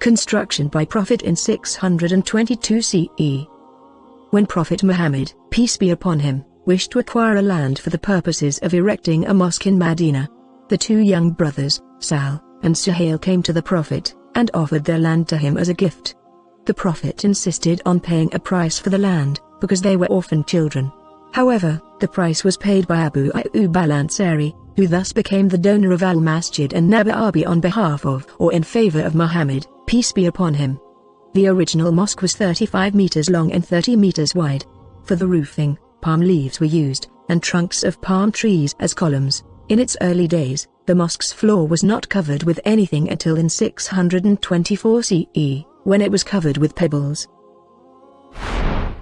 Construction by Prophet in 622 CE. When Prophet Muhammad, peace be upon him, wished to acquire a land for the purposes of erecting a mosque in Medina, the two young brothers, Sal and Suhail, came to the Prophet and offered their land to him as a gift. The Prophet insisted on paying a price for the land, because they were orphan children. However, the price was paid by Abu Ayyub al-Ansari, who thus became the donor of Al-Masjid An Nabawi on behalf of or in favor of Muhammad, peace be upon him. The original mosque was 35 meters long and 30 meters wide. For the roofing, palm leaves were used, and trunks of palm trees as columns. In its early days, the mosque's floor was not covered with anything until in 624 CE, when it was covered with pebbles.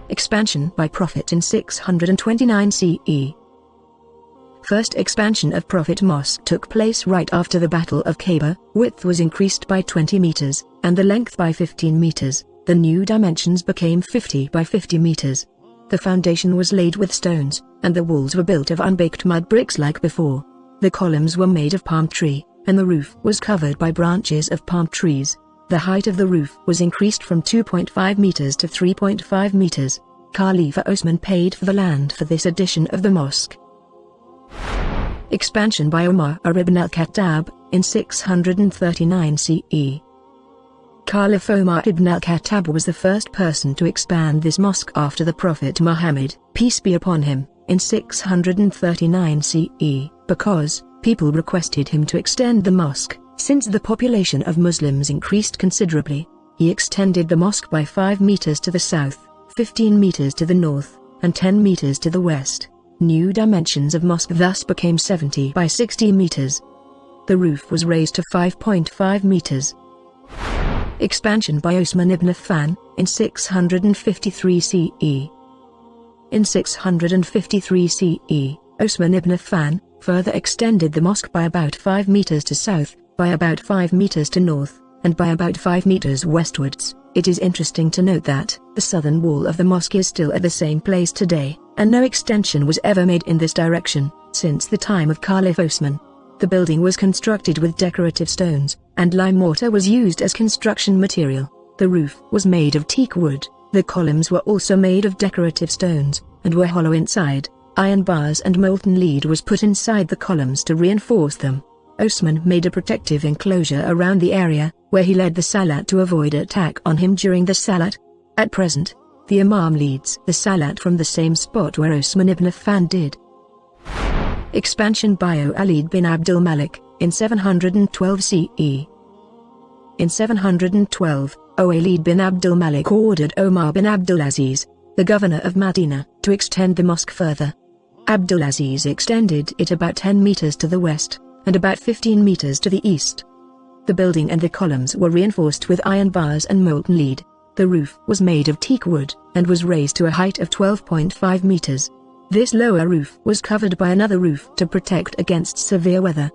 Expansion by Prophet in 629 CE. First expansion of Prophet Mosque took place right after the Battle of Khaybar. Width was increased by 20 meters, and the length by 15 meters. The new dimensions became 50 by 50 meters. The foundation was laid with stones, and the walls were built of unbaked mud bricks like before. The columns were made of palm tree, and the roof was covered by branches of palm trees. The height of the roof was increased from 2.5 meters to 3.5 meters. Khalifa Osman paid for the land for this addition of the mosque. Expansion by Umar ibn al-Khattab in 639 CE. Caliph Umar ibn al-Khattab was the first person to expand this mosque after the Prophet Muhammad, peace be upon him, in 639 CE, because people requested him to extend the mosque. Since the population of Muslims increased considerably, he extended the mosque by 5 meters to the south, 15 meters to the north, and 10 meters to the west. New dimensions of mosque thus became 70 by 60 meters. The roof was raised to 5.5 meters. Expansion by Osman ibn Affan in 653 CE. In 653 CE, Osman ibn Affan further extended the mosque by about 5 meters to south, by about 5 meters to north, and by about 5 meters westwards. It is interesting to note that the southern wall of the mosque is still at the same place today, and no extension was ever made in this direction since the time of Caliph Osman. The building was constructed with decorative stones, and lime mortar was used as construction material. The roof was made of teak wood. The columns were also made of decorative stones, and were hollow inside. Iron bars and molten lead was put inside the columns to reinforce them. Osman made a protective enclosure around the area, where he led the Salat to avoid attack on him during the Salat. At present, the Imam leads the Salat from the same spot where Osman ibn Affan did. Expansion by Al-Walid bin Abdul Malik in 712 CE. In 712, Al-Walid bin Abdul Malik ordered Omar bin Abdul Aziz, the governor of Madinah, to extend the mosque further. Abdul Aziz extended it about 10 meters to the west, and about 15 meters to the east. The building and the columns were reinforced with iron bars and molten lead. The roof was made of teak wood, and was raised to a height of 12.5 meters. This lower roof was covered by another roof to protect against severe weather.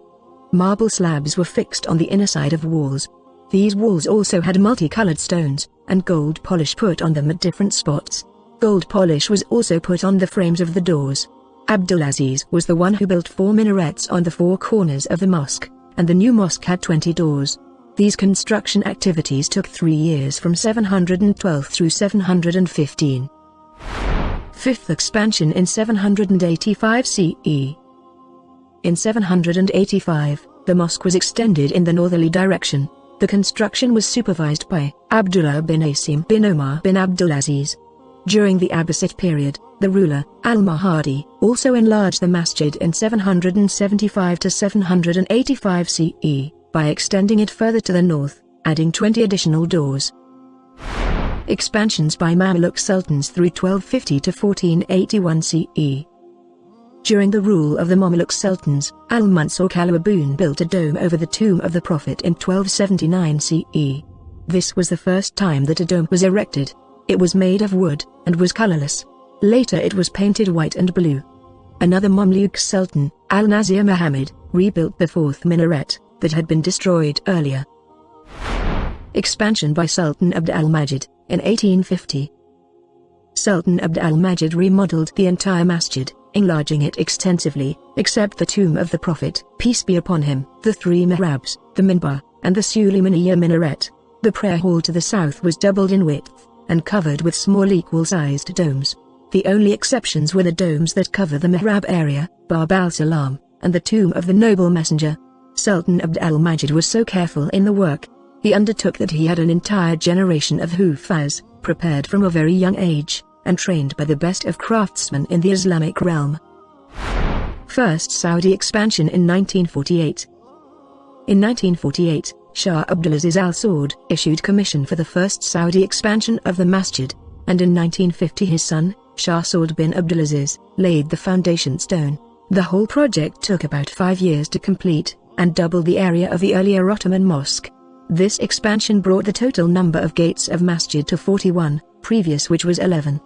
Marble slabs were fixed on the inner side of walls. These walls also had multicolored stones, and gold polish put on them at different spots. Gold polish was also put on the frames of the doors. Abdulaziz was the one who built 4 minarets on the 4 corners of the mosque, and the new mosque had 20 doors. These construction activities took 3 years from 712 through 715. Fifth expansion in 785 CE. In 785, the mosque was extended in the northerly direction. The construction was supervised by Abdullah bin Asim bin Omar bin Abdulaziz. During the Abbasid period, the ruler, Al-Mahdi, also enlarged the masjid in 775 to 785 CE, by extending it further to the north, adding 20 additional doors. Expansions by Mamluk sultans through 1250 to 1481 CE. During the rule of the Mamluk sultans, Al-Mansur Kalawabun built a dome over the tomb of the Prophet in 1279 CE. This was the first time that a dome was erected. It was made of wood, and was colorless. Later it was painted white and blue. Another Mamluk sultan, Al-Nasir Muhammad, rebuilt the 4th minaret, that had been destroyed earlier. Expansion by Sultan Abd al-Majid, in 1850. Sultan Abd al-Majid remodeled the entire masjid, enlarging it extensively, except the tomb of the Prophet, peace be upon him, the 3 mihrabs, the minbar, and the Sulaymaniyya minaret. The prayer hall to the south was doubled in width, and covered with small equal-sized domes. The only exceptions were the domes that cover the mihrab area, Bab al-Salam, and the tomb of the noble messenger. Sultan Abd al-Majid was so careful in the work, he undertook that he had an entire generation of Hufaz, prepared from a very young age, and trained by the best of craftsmen in the Islamic realm. First Saudi expansion in 1948. In 1948, Shah Abdulaziz Al Saud issued commission for the first Saudi expansion of the masjid, and in 1950 his son, Shah Saud bin Abdulaziz, laid the foundation stone. The whole project took about 5 years to complete, and doubled the area of the earlier Ottoman mosque. This expansion brought the total number of gates of masjid to 41, previous which was 11.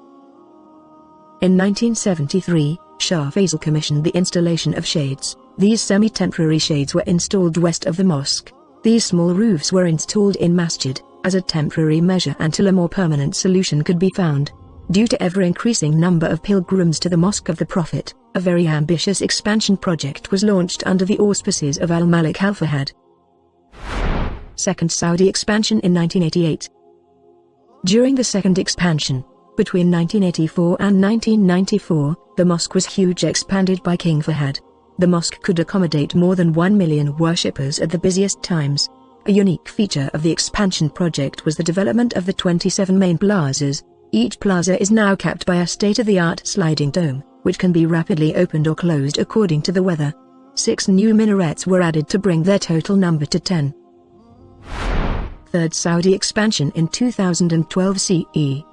In 1973, Shah Faisal commissioned the installation of shades. These semi-temporary shades were installed west of the mosque. These small roofs were installed in masjid, as a temporary measure until a more permanent solution could be found. Due to ever-increasing number of pilgrims to the Mosque of the Prophet, a very ambitious expansion project was launched under the auspices of Al-Malik Al-Fahad. Second Saudi expansion in 1988. During the second expansion, between 1984 and 1994, the mosque was hugely expanded by King Fahad. The mosque could accommodate more than 1 million worshippers at the busiest times. A unique feature of the expansion project was the development of the 27 main plazas. Each plaza is now capped by a state-of-the-art sliding dome, which can be rapidly opened or closed according to the weather. 6 new minarets were added to bring their total number to 10. Third Saudi expansion in 2012 CE.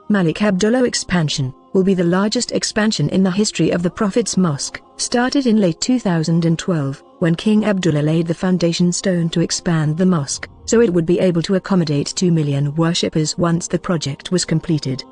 Malik Abdullah expansion will be the largest expansion in the history of the Prophet's Mosque, started in late 2012, when King Abdullah laid the foundation stone to expand the mosque, so it would be able to accommodate 2 million worshippers once the project was completed.